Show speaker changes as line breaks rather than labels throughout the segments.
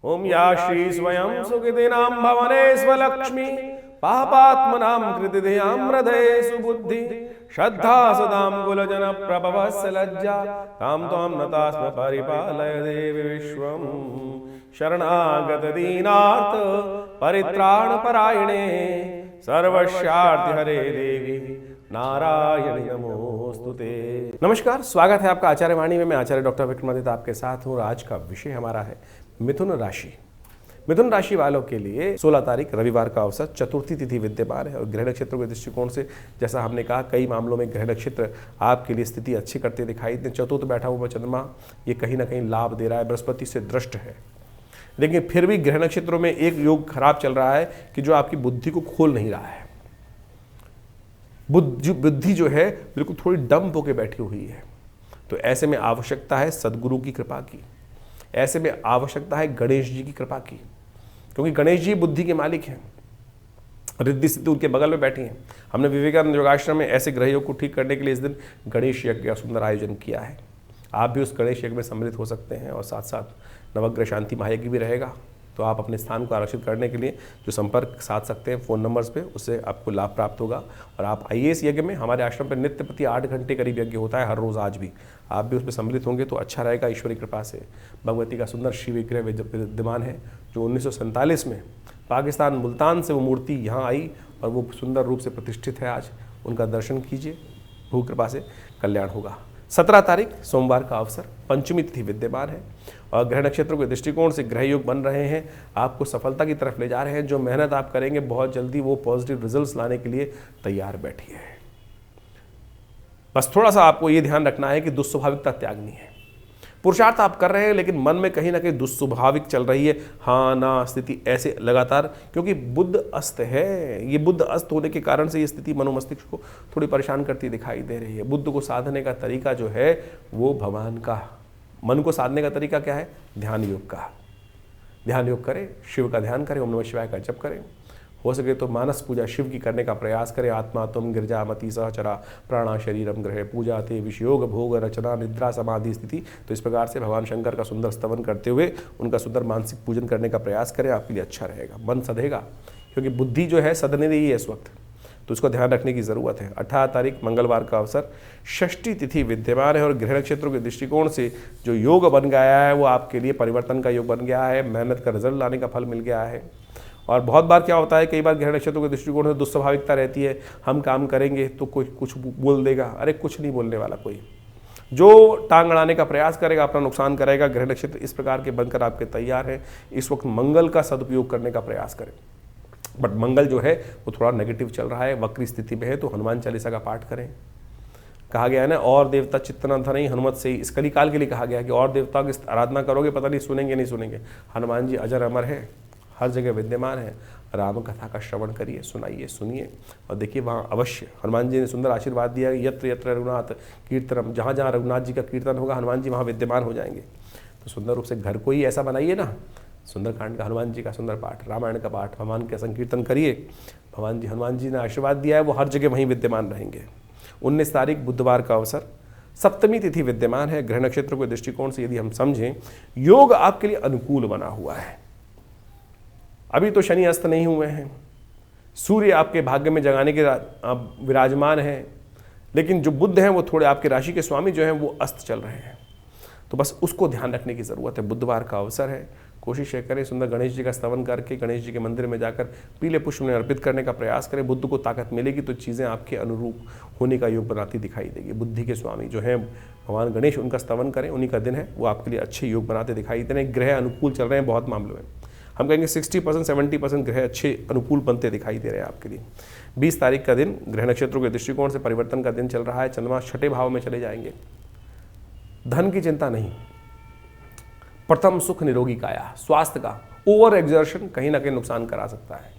ओम या श्री स्वयं सुकृतिनां भवने स्वलक्ष्मी पापात्मनां कृतिधियां हृदये सुबुद्धि श्रद्धा सदां कुलजन प्रभवस्य लज्जा तां त्वां नतास्म परिपालय देवी विश्वं शरणागत दीनार्थ परित्राण परायणे सर्वस्यार्थ हरे देवी नारायणी नमोस्तुते। नमस्कार, स्वागत है आपका आचार्य वाणी में। मैं आचार्य डॉक्टर विक्रमादित्य आपके साथ हूँ। आज का विषय हमारा है मिथुन राशि। मिथुन राशि वालों के लिए 16 तारीख रविवार का अवसर, चतुर्थी तिथि विद्यमान है और ग्रह नक्षत्रों के दृष्टिकोण से जैसा हमने कहा कई मामलों में ग्रह नक्षत्र आपके लिए स्थिति अच्छी करते दिखाई दें। चतुर्थ बैठा हुआ चंद्रमा ये कहीं ना कहीं लाभ दे रहा है, बृहस्पति से दृष्ट है, लेकिन फिर भी ग्रह नक्षत्रों में एक योग खराब चल रहा है कि जो आपकी बुद्धि को खोल नहीं रहा है। बुद्धि जो है बिल्कुल थोड़ी डंप होकर बैठी हुई है। तो ऐसे में आवश्यकता है सदगुरु की कृपा की, ऐसे में आवश्यकता है गणेश जी की कृपा की, क्योंकि गणेश जी बुद्धि के मालिक हैं। रिद्धि सिद्धि उनके बगल में बैठी हैं। हमने विवेकानंद योगाश्रम में ऐसे ग्रह योग को ठीक करने के लिए इस दिन गणेश यज्ञ का सुंदर आयोजन किया है। आप भी उस गणेश यज्ञ में सम्मिलित हो सकते हैं और साथ साथ नवग्रह शांति महायज्ञ भी रहेगा। तो आप अपने स्थान को आरक्षित करने के लिए जो संपर्क साध सकते हैं फ़ोन नंबर्स पे, उससे आपको लाभ प्राप्त होगा। और आप आइए इस यज्ञ में, हमारे आश्रम पर नित्य प्रति 8 घंटे करीब यज्ञ होता है हर रोज़। आज भी आप भी उसमें सम्मिलित होंगे तो अच्छा रहेगा। ईश्वरी कृपा से भगवती का सुंदर शिव विग्रह विद्यमान है जो 1947 में पाकिस्तान मुल्तान से वो मूर्ति यहाँ आई और वो सुंदर रूप से प्रतिष्ठित है। आज उनका दर्शन कीजिए, भू कृपा से कल्याण होगा। 17 तारीख सोमवार का अवसर, पंचमी तिथि विद्यमान है और ग्रह नक्षत्रों के दृष्टिकोण से ग्रह योग बन रहे हैं, आपको सफलता की तरफ ले जा रहे हैं। जो मेहनत आप करेंगे बहुत जल्दी वो पॉजिटिव रिजल्ट्स लाने के लिए तैयार बैठिए। बस थोड़ा सा आपको ये ध्यान रखना है कि दुस्वाभाविकता त्यागनी है। पुरुषार्थ आप कर रहे हैं लेकिन मन में कहीं ना कहीं दुस्वाभाविक चल रही है, हाँ ना स्थिति ऐसे लगातार, क्योंकि बुध अस्त है। ये बुध अस्त होने के कारण से ये स्थिति मनोमस्तिष्क को थोड़ी परेशान करती दिखाई दे रही है। बुध को साधने का तरीका जो है वो भगवान का, मन को साधने का तरीका क्या है? ध्यान योग का। ध्यान योग करें, शिव का ध्यान करें, ओम नमः शिवाय का जप करें। हो सके तो मानस पूजा शिव की करने का प्रयास करें। आत्मा तुम गिरजामती सहचरा प्राणा शरीरम ग्रहे पूजा ते विषयोग भोग रचना निद्रा समाधि स्थिति। तो इस प्रकार से भगवान शंकर का सुंदर स्तवन करते हुए उनका सुंदर मानसिक पूजन करने का प्रयास करें, आपके लिए अच्छा रहेगा। मन सधेगा क्योंकि बुद्धि जो है सधने रही है इस वक्त, तो उसको ध्यान रखने की ज़रूरत है। 18 तारीख मंगलवार का अवसर, षष्ठी तिथि विद्यमान है और गृह नक्षत्रों के दृष्टिकोण से जो योग बन गया है वो आपके लिए परिवर्तन का योग बन गया है। मेहनत का रिजल्ट लाने का फल मिल गया है। और बहुत बार क्या होता है, कई बार गृह नक्षत्रों के दृष्टिकोण से दुस्वाभाविकता रहती है, हम काम करेंगे तो कोई कुछ बोल देगा। अरे कुछ नहीं बोलने वाला कोई, जो टांग अड़ाने का प्रयास करेगा अपना नुकसान करेगा। गृह नक्षत्र इस प्रकार के बनकर आपके तैयार हैं। इस वक्त मंगल का सदुपयोग करने का प्रयास करें। बट मंगल जो है वो थोड़ा नेगेटिव चल रहा है, वक्री स्थिति में है, तो हनुमान चालीसा का पाठ करें। कहा गया है ना, और देवता चित्तन था नहीं हनुमत से ही, इस कली काल के लिए कहा गया कि और देवता की आराधना करोगे पता नहीं सुनेंगे नहीं सुनेंगे। हनुमान जी अजर अमर है, हर जगह विद्यमान है। राम कथा का श्रवण करिए, सुनाइए, सुनिए और देखिए वहाँ अवश्य हनुमान जी ने सुंदर आशीर्वाद दिया। यत्र यत्र रघुनाथ कीर्तनम, जहाँ जहाँ रघुनाथ जी का कीर्तन होगा हनुमान जी वहाँ विद्यमान हो जाएंगे। तो सुंदर रूप से घर को ही ऐसा बनाइए ना, सुंदरकांड का हनुमान जी का सुंदर पाठ, रामायण का पाठ, भगवान का संकीर्तन करिए। हनुमान जी ने आशीर्वाद दिया है, वो हर जगह वहीं विद्यमान रहेंगे। 19 तारीख बुधवार का अवसर, सप्तमी तिथि विद्यमान है। गृह नक्षत्रों के दृष्टिकोण से यदि हम समझें, योग आपके लिए अनुकूल बना हुआ है। अभी तो शनि अस्त नहीं हुए हैं, सूर्य आपके भाग्य में जगाने के विराजमान हैं, लेकिन जो बुध हैं वो थोड़े आपके राशि के स्वामी जो हैं वो अस्त चल रहे हैं। तो बस उसको ध्यान रखने की ज़रूरत है। बुधवार का अवसर है, कोशिश करें सुंदर गणेश जी का स्तवन करके गणेश जी के मंदिर में जाकर पीले पुष्प उन्हें अर्पित करने का प्रयास करें। बुद्ध को ताकत मिलेगी तो चीज़ें आपके अनुरूप होने का योग बनाती दिखाई देगी। बुद्धि के स्वामी जो हैं भगवान गणेश, उनका स्तवन करें, उन्हीं का दिन है, वो आपके लिए अच्छे योग बनाते दिखाई दे रहे हैं। ग्रह अनुकूल चल रहे हैं बहुत मामलों में, हम कहेंगे 60% 70% ग्रह अच्छे अनुकूल बनते दिखाई दे रहे हैं आपके लिए। 20 तारीख का दिन ग्रह नक्षत्रों के दृष्टिकोण से परिवर्तन का दिन चल रहा है। चंद्रमा छठे भाव में चले जाएंगे। धन की चिंता नहीं, प्रथम सुख निरोगी काया। स्वास्थ्य का ओवर एग्जर्शन कहीं ना कहीं नुकसान करा सकता है।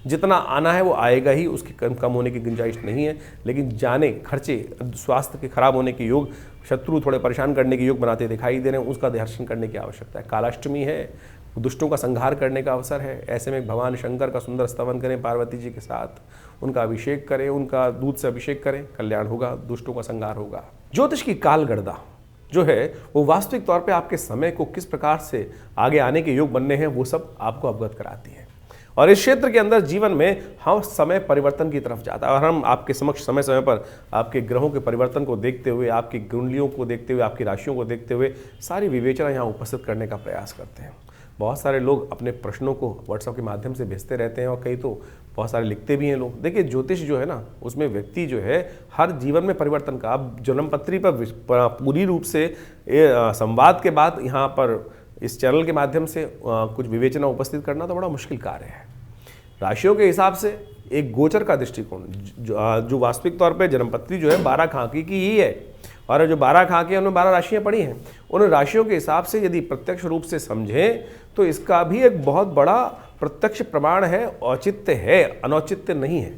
जितना आना है वो आएगा ही, उसकी कम होने की गुंजाइश नहीं है, लेकिन जाने खर्चे, स्वास्थ्य के खराब होने के योग, शत्रु थोड़े परेशान करने के योग बनाते दिखाई दे रहे हैं, उसका दर्शन करने की आवश्यकता है। कालाष्टमी है, दुष्टों का संहार करने का अवसर है। ऐसे में भगवान शंकर का सुंदर स्तवन करें, पार्वती जी के साथ उनका अभिषेक करें, उनका दूध से अभिषेक करें, कल्याण होगा, दुष्टों का संहार होगा। ज्योतिष की कालगणना जो है वो वास्तविक तौर पे आपके समय को किस प्रकार से आगे आने के योग बनने हैं वो सब आपको अवगत कराती है। और इस क्षेत्र के अंदर जीवन में हम समय परिवर्तन की तरफ जाता है और हम आपके समक्ष समय समय पर आपके ग्रहों के परिवर्तन को देखते हुए, आपकी कुंडलियों को देखते हुए, आपकी राशियों को देखते हुए सारी विवेचना यहाँ उपस्थित करने का प्रयास करते हैं। बहुत सारे लोग अपने प्रश्नों को व्हाट्सएप के माध्यम से भेजते रहते हैं और कई तो बहुत सारे लिखते भी हैं लोग। देखिए ज्योतिष जो है ना, उसमें व्यक्ति जो है हर जीवन में परिवर्तन का, अब जन्मपत्री पर पूरी रूप से संवाद के बाद यहाँ पर इस चैनल के माध्यम से कुछ विवेचना उपस्थित करना तो बड़ा मुश्किल कार्य है। राशियों के हिसाब से एक गोचर का दृष्टिकोण जो वास्तविक तौर पे जन्मपत्री जो है 12 खाकी की ही है और जो 12 खाके हैं उनमें 12 राशियां पड़ी हैं। उन राशियों के हिसाब से यदि प्रत्यक्ष रूप से समझें तो इसका भी एक बहुत बड़ा प्रत्यक्ष प्रमाण है, औचित्य है, अनौचित्य नहीं है।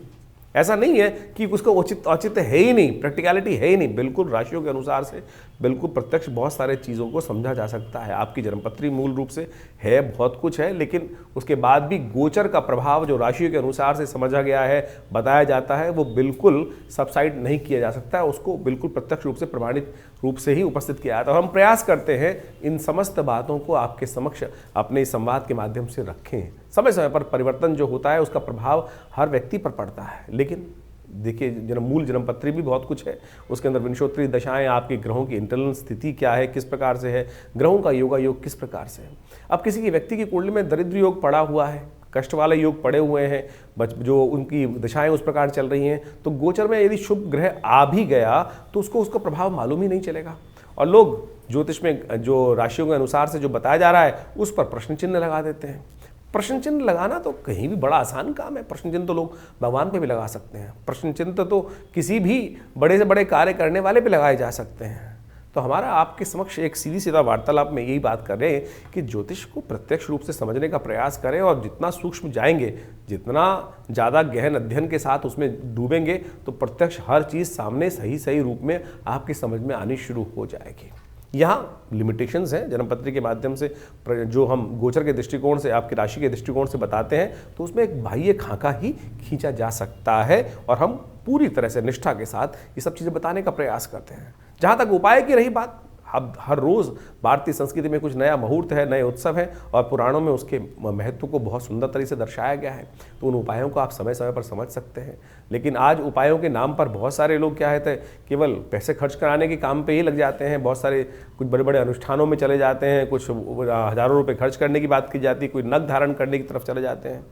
ऐसा नहीं है कि उसका औचित्य है ही नहीं, प्रैक्टिकलिटी है ही नहीं। बिल्कुल राशियों के अनुसार से बिल्कुल प्रत्यक्ष बहुत सारे चीज़ों को समझा जा सकता है। आपकी जन्मपत्री मूल रूप से है, बहुत कुछ है, लेकिन उसके बाद भी गोचर का प्रभाव जो राशियों के अनुसार से समझा गया है, बताया जाता है, वो बिल्कुल सबसाइड नहीं किया जा सकता है। उसको बिल्कुल प्रत्यक्ष रूप से प्रमाणित रूप से ही उपस्थित किया जाता है। हम प्रयास करते हैं इन समस्त बातों को आपके समक्ष अपने इस संवाद के माध्यम से रखें। समय समय पर परिवर्तन जो होता है उसका प्रभाव हर व्यक्ति पर पड़ता है, लेकिन देखिए मूल जन्मपत्री भी बहुत कुछ है। उसके अंदर विंशोत्तरी दशाएं, आपके ग्रहों की इंटरनल स्थिति क्या है, किस प्रकार से है, ग्रहों का योगा योग किस प्रकार से है। अब किसी की व्यक्ति की कुंडली में दरिद्र योग पड़ा हुआ है, कष्ट वाले योग पड़े हुए हैं, जो उनकी दशाएं उस प्रकार चल रही हैं, तो गोचर में यदि शुभ ग्रह आ भी गया तो उसको उसका प्रभाव मालूम ही नहीं चलेगा। और लोग ज्योतिष में जो राशियों के अनुसार से जो बताया जा रहा है उस पर प्रश्न चिन्ह लगा देते हैं। प्रश्न चिन्ह लगाना तो कहीं भी बड़ा आसान काम है। प्रश्न चिन्ह तो लोग भगवान पे भी लगा सकते हैं। प्रश्न चिन्ह तो किसी भी बड़े से बड़े कार्य करने वाले पे लगाए जा सकते हैं। तो हमारा आपके समक्ष एक सीधी सीधा वार्तालाप में यही बात कर रहे हैं कि ज्योतिष को प्रत्यक्ष रूप से समझने का प्रयास करें और जितना सूक्ष्म जाएंगे, जितना ज़्यादा गहन अध्ययन के साथ उसमें डूबेंगे, तो प्रत्यक्ष हर चीज़ सामने सही सही रूप में आपकी समझ में आनी शुरू हो जाएगी। यहाँ लिमिटेशंस हैं जन्मपत्री के माध्यम से जो हम गोचर के दृष्टिकोण से, आपकी राशि के दृष्टिकोण से बताते हैं, तो उसमें एक बाह्य खाका ही खींचा जा सकता है और हम पूरी तरह से निष्ठा के साथ ये सब चीज़ें बताने का प्रयास करते हैं। जहाँ तक उपाय की रही बात, अब हर रोज़ भारतीय संस्कृति में कुछ नया मुहूर्त है, नए उत्सव हैं और पुराणों में उसके महत्व को बहुत सुंदर तरीके से दर्शाया गया है। तो उन उपायों को आप समय समय पर समझ सकते हैं। लेकिन आज उपायों के नाम पर बहुत सारे लोग क्या है केवल पैसे खर्च कराने के काम पे ही लग जाते हैं। बहुत सारे कुछ बड़े बड़े अनुष्ठानों में चले जाते हैं, कुछ हज़ारों रुपये खर्च करने की बात की जाती है, कोई नग धारण करने की तरफ चले जाते हैं।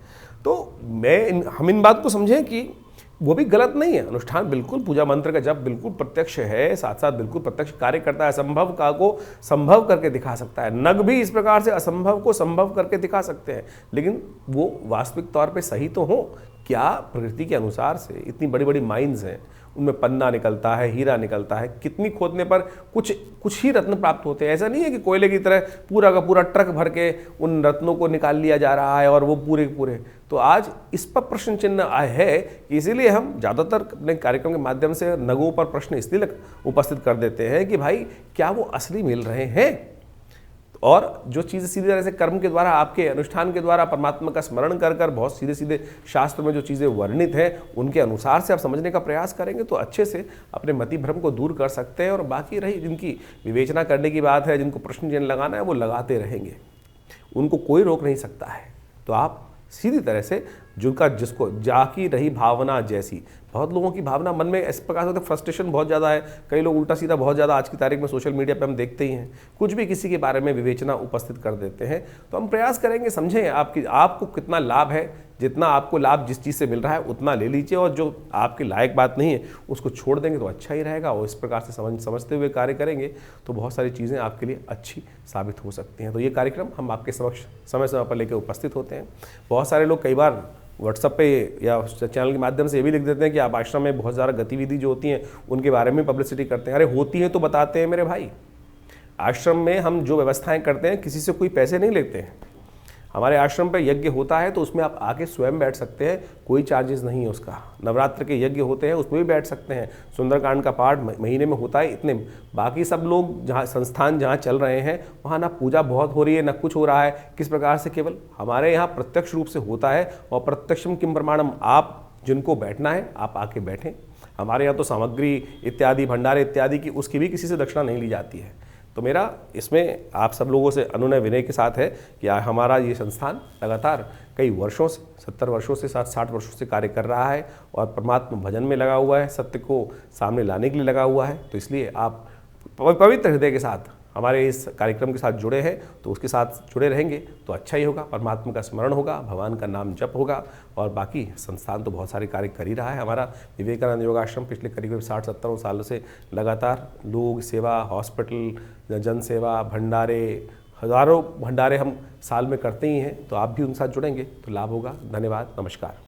तो हम इन बात को समझें कि वो भी गलत नहीं है। अनुष्ठान बिल्कुल, पूजा मंत्र का जप बिल्कुल प्रत्यक्ष है, साथ साथ बिल्कुल प्रत्यक्ष कार्य करता है, असंभव का को संभव करके दिखा सकता है। नग भी इस प्रकार से असंभव को संभव करके दिखा सकते हैं, लेकिन वो वास्तविक तौर पे सही तो हो क्या? प्रकृति के अनुसार से इतनी बड़ी बड़ी माइंस हैं, उनमें पन्ना निकलता है, हीरा निकलता है, कितनी खोदने पर कुछ ही रत्न प्राप्त होते हैं। ऐसा नहीं है कि कोयले की तरह पूरा का पूरा ट्रक भर के उन रत्नों को निकाल लिया जा रहा है और वो पूरे पूरे। तो आज इस पर प्रश्न चिन्ह आए है, इसीलिए हम ज़्यादातर अपने कार्यक्रम के माध्यम से नगों पर प्रश्न इसलिए उपस्थित कर देते हैं कि भाई क्या वो असली मिल रहे हैं, और जो चीज़ें सीधे तरह से कर्म के द्वारा, आपके अनुष्ठान के द्वारा परमात्मा का स्मरण कर कर बहुत सीधे सीधे शास्त्र में जो चीज़ें वर्णित हैं उनके अनुसार से आप समझने का प्रयास करेंगे तो अच्छे से अपने मति भ्रम को दूर कर सकते हैं। और बाकी रही जिनकी विवेचना करने की बात है, जिनको प्रश्न चिन्ह लगाना है, वो लगाते रहेंगे, उनको कोई रोक नहीं सकता है। तो आप सीधी तरह से जिसको जाकी रही भावना जैसी, बहुत लोगों की भावना मन में इस प्रकार से फ्रस्ट्रेशन बहुत ज़्यादा है। कई लोग उल्टा सीधा बहुत ज़्यादा आज की तारीख में सोशल मीडिया पे हम देखते ही हैं, कुछ भी किसी के बारे में विवेचना उपस्थित कर देते हैं। तो हम प्रयास करेंगे, समझें आपको कितना लाभ है, जितना आपको लाभ जिस चीज़ से मिल रहा है उतना ले लीजिए, और जो आपके लायक बात नहीं है उसको छोड़ देंगे तो अच्छा ही रहेगा। और इस प्रकार से समझते हुए कार्य करेंगे तो बहुत सारी चीज़ें आपके लिए अच्छी साबित हो सकती हैं। तो ये कार्यक्रम हम आपके समक्ष समय समय पर लेकर उपस्थित होते हैं। बहुत सारे लोग कई बार व्हाट्सएप पे या चैनल के माध्यम से ये भी लिख देते हैं कि आप आश्रम में बहुत ज़्यादा गतिविधि जो होती हैं उनके बारे में पब्लिसिटी करते हैं। अरे होती हैं तो बताते हैं मेरे भाई। आश्रम में हम जो व्यवस्थाएं करते हैं किसी से कोई पैसे नहीं लेते हैं। हमारे आश्रम पे यज्ञ होता है तो उसमें आप आके स्वयं बैठ सकते हैं, कोई चार्जेस नहीं है उसका। नवरात्र के यज्ञ होते हैं उसमें भी बैठ सकते हैं। सुंदरकांड का पाठ महीने में होता है इतने। बाकी सब लोग जहाँ संस्थान जहाँ चल रहे हैं वहाँ ना पूजा बहुत हो रही है ना कुछ हो रहा है। किस प्रकार से? केवल हमारे यहाँ प्रत्यक्ष रूप से होता है। और प्रत्यक्षम किम प्रमाणम, आप जिनको बैठना है आप आके बैठें। हमारे यहाँ तो सामग्री इत्यादि, भंडारे इत्यादि की उसकी भी किसी से दक्षिणा नहीं ली जाती है। तो मेरा इसमें आप सब लोगों से अनुनय विनय के साथ है कि हमारा ये संस्थान लगातार कई वर्षों से 70 वर्षों से 60 वर्षों से कार्य कर रहा है और परमात्मा भजन में लगा हुआ है, सत्य को सामने लाने के लिए लगा हुआ है। तो इसलिए आप पवित्र हृदय के साथ हमारे इस कार्यक्रम के साथ जुड़े हैं, तो उसके साथ जुड़े रहेंगे तो अच्छा ही होगा। परमात्मा का स्मरण होगा, भगवान का नाम जप होगा और बाकी संस्थान तो बहुत सारे कार्य कर ही रहा है। हमारा विवेकानंद योगाश्रम पिछले करीब 60-70 सालों से लगातार लोग सेवा, हॉस्पिटल, जन सेवा, भंडारे, हज़ारों भंडारे हम साल में करते ही हैं। तो आप भी उनके साथ जुड़ेंगे तो लाभ होगा। धन्यवाद, नमस्कार।